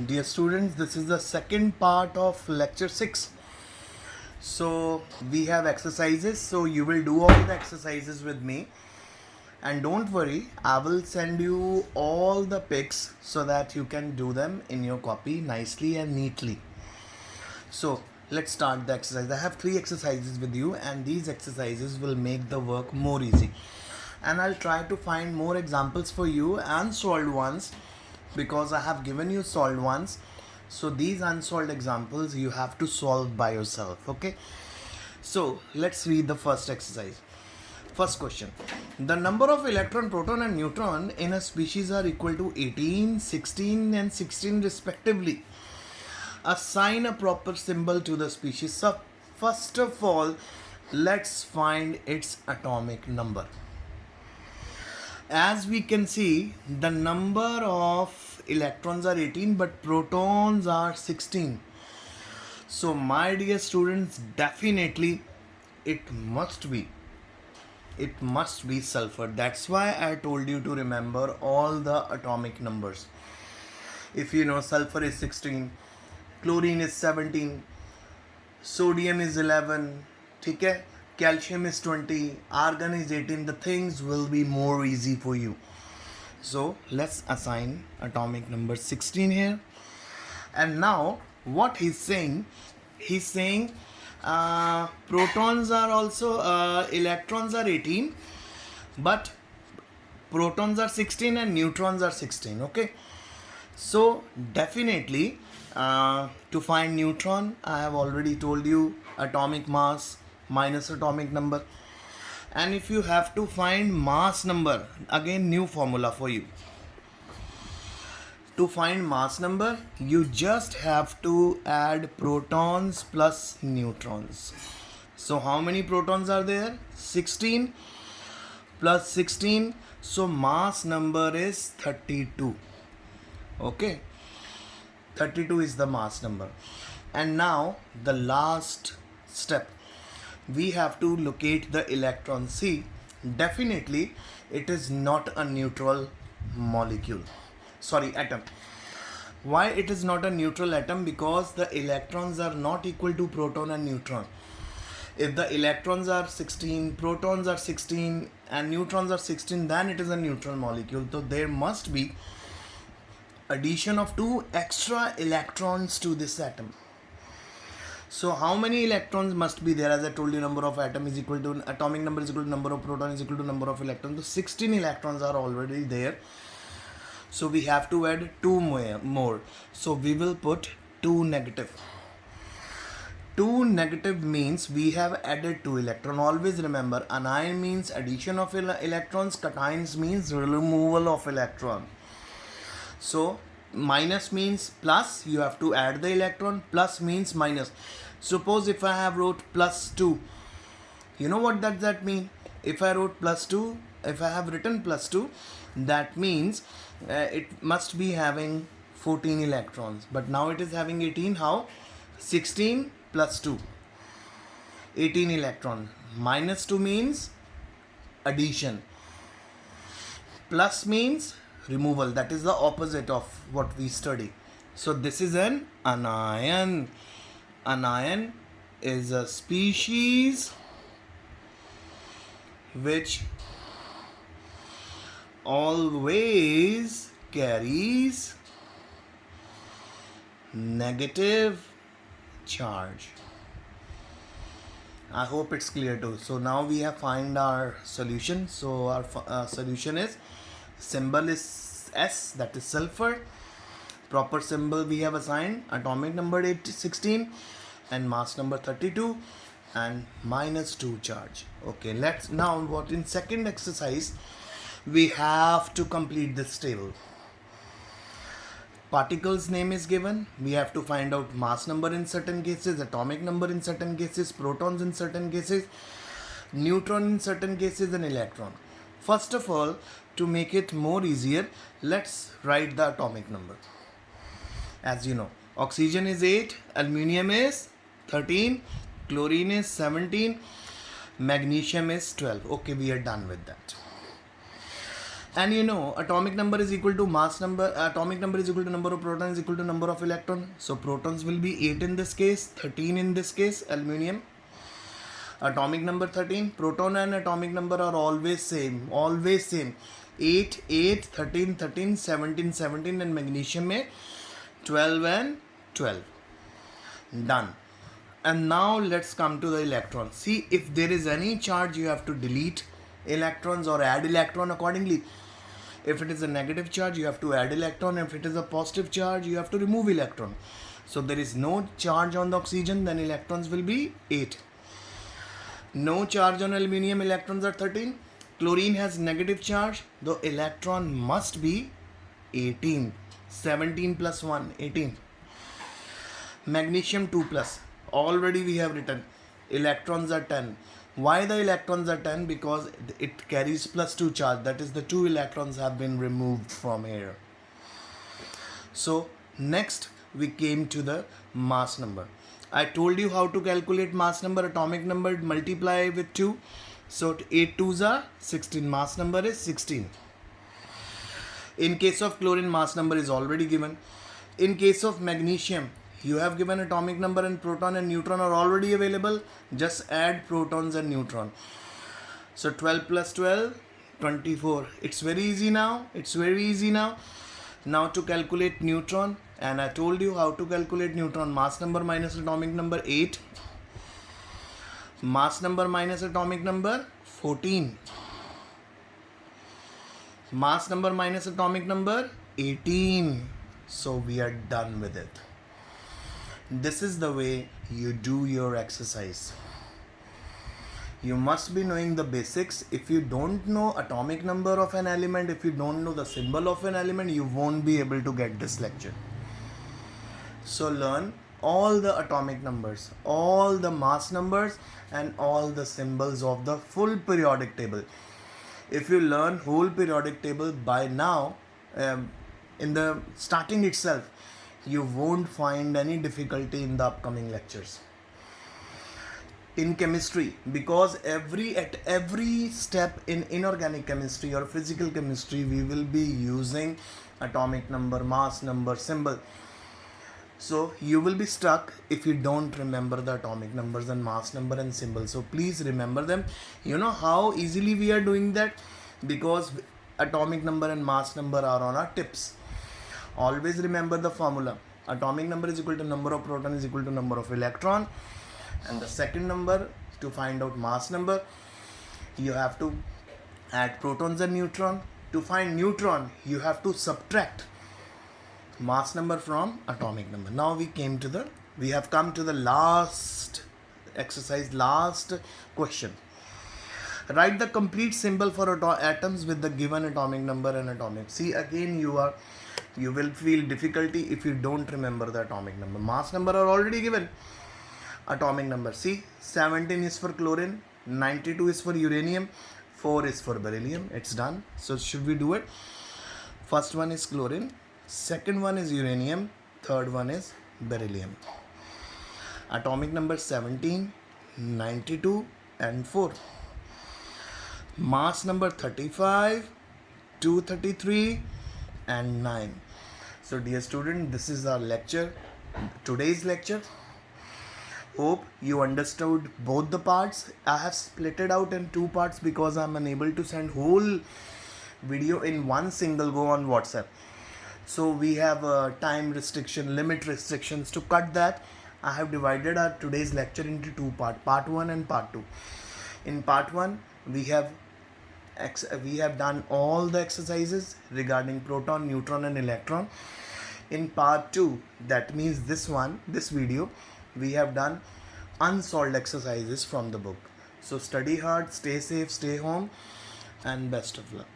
Dear students, this is the second part of lecture 6. So we have exercises, so you will do all the exercises with me, and don't worry, I will send you all the pics so that you can do them in your copy nicely and neatly. So let's start the exercise. I have 3 exercises with you, and these exercises will make the work more easy, and I'll try to find more examples for you and solved ones, because I have given you solved ones. So these unsolved examples you have to solve by yourself. Okay, so let's read the first exercise. First question: the number of electron, proton and neutron in a species are equal to 18, 16 and 16 respectively. Assign a proper symbol to the species. So first of all, let's find its atomic number. As we can see, the number of electrons are 18 but protons are 16. So my dear students, definitely it must be sulfur. That's why I told you to remember all the atomic numbers. If you know, sulfur is 16, chlorine is 17, sodium is 11, okay? Calcium is 20, argon is 18. The things will be more easy for you. So let's assign atomic number 16 here. And now what he's saying protons are also electrons are 18, but protons are 16 and neutrons are 16. Okay, so definitely to find neutron, I have already told you atomic mass minus atomic number. And if you have to find mass number, again new formula for you. To find mass number, you just have to add protons plus neutrons. So how many protons are there? 16 plus 16. So mass number is 32. Okay, 32 is the mass number. And now the last step, we have to locate the electron. See, definitely it is not a neutral molecule, sorry, atom. Why it is not a neutral atom? Because the electrons are not equal to proton and neutron. If the electrons are 16, protons are 16 and neutrons are 16, then it is a neutral molecule. So there must be addition of 2 extra electrons to this atom. So how many electrons must be there? As I told you, number of atom is equal to atomic number is equal to number of proton is equal to number of electrons. So 16 electrons are already there. So we have to add 2 more. So we will put 2 negative. 2 negative means we have added 2 electron. Always remember, anion means addition of electrons, cations means removal of electron. So minus means plus, you have to add the electron, plus means minus. Suppose if I have wrote plus 2, you know what does that mean? If I wrote plus 2, if I have written plus 2, that means it must be having 14 electrons, but now it is having 18. How? 16 plus 2, 18 electron. Minus 2 means addition, plus means removal. That is the opposite of what we study. So this is an anion. Anion is a species which always carries negative charge. I hope it's clear too. So now we have find our solution. So our solution is, symbol is S, that is sulfur. Proper symbol we have assigned, atomic number 16 and mass number 32 and minus 2 charge. Okay, let's now what in second exercise we have to complete this table. Particles name is given. We have to find out mass number in certain cases, atomic number in certain cases, protons in certain cases, neutron in certain cases and electron. First of all, to make it more easier, let's write the atomic number. As you know, oxygen is 8, aluminum is 13, chlorine is 17, magnesium is 12. Okay, we are done with that. And you know, atomic number is equal to mass number, atomic number is equal to number of protons is equal to number of electrons. So protons will be 8 in this case, 13 in this case, aluminium. Atomic number 13, proton and atomic number are always same, 8, 8, 13, 13, 17, 17, and magnesium में 12 and 12. Done. And now let's come to the electrons. See, if there is any charge, you have to delete electrons or add electron accordingly. If it is a negative charge, you have to add electron. If it is a positive charge, you have to remove electron. So there is no charge on the oxygen, then electrons will be 8. No charge on aluminium, electrons are 13. Chlorine has negative charge, the electron must be 18. 17 plus 1, 18. Magnesium 2 plus. Already we have written electrons are 10. Why the electrons are 10? Because it carries plus 2 charge, that is the 2 electrons have been removed from here. So next we came to the mass number. I told you how to calculate mass number, atomic number, multiply with 2. So 8 2s are 16, mass number is 16. In case of chlorine, mass number is already given. In case of magnesium, you have given atomic number, and proton and neutron are already available. Just add protons and neutron. So 12 plus 12, 24. It's very easy now. Now to calculate neutron, and I told you how to calculate neutron. Mass number minus atomic number 8. Mass number minus atomic number 14. Mass number minus atomic number 18. So we are done with it. This is the way you do your exercise. You must be knowing the basics. If you don't know atomic number of an element, if you don't know the symbol of an element, you won't be able to get this lecture. So learn all the atomic numbers, all the mass numbers, and all the symbols of the full periodic table. If you learn whole periodic table by now, in the starting itself, you won't find any difficulty in the upcoming lectures. In chemistry, because at every step in inorganic chemistry or physical chemistry, we will be using atomic number, mass number, symbol. So you will be stuck if you don't remember the atomic numbers and mass number and symbol. So please remember them. You know how easily we are doing that? Because atomic number and mass number are on our tips. Always remember the formula. Atomic number is equal to number of proton is equal to number of electron. And the second number, to find out mass number, you have to add protons and neutron. To find neutron, you have to subtract mass number from atomic number. Now we have come to the last exercise, last question. Write the complete symbol for atoms with the given atomic number and atomic. See, again you will feel difficulty if you don't remember the atomic number. Mass number are already given. Atomic number, see, 17 is for chlorine, 92 is for uranium, 4 is for beryllium. It's done. So should we do it? First one is chlorine, second one is uranium, third one is beryllium. Atomic number 17, 92 and 4. Mass number 35, 233 and 9. So dear student, this is our lecture, today's lecture. Hope you understood both the parts. I have split it out in 2 parts because I am unable to send whole video in one single go on WhatsApp. So we have a time restriction, limit restrictions. To cut that, I have divided our today's lecture into 2 parts, part 1 and part 2. In part 1, we have done all the exercises regarding proton, neutron and electron. In part 2, that means this video, we have done unsolved exercises from the book. So study hard, stay safe, stay home, and best of luck.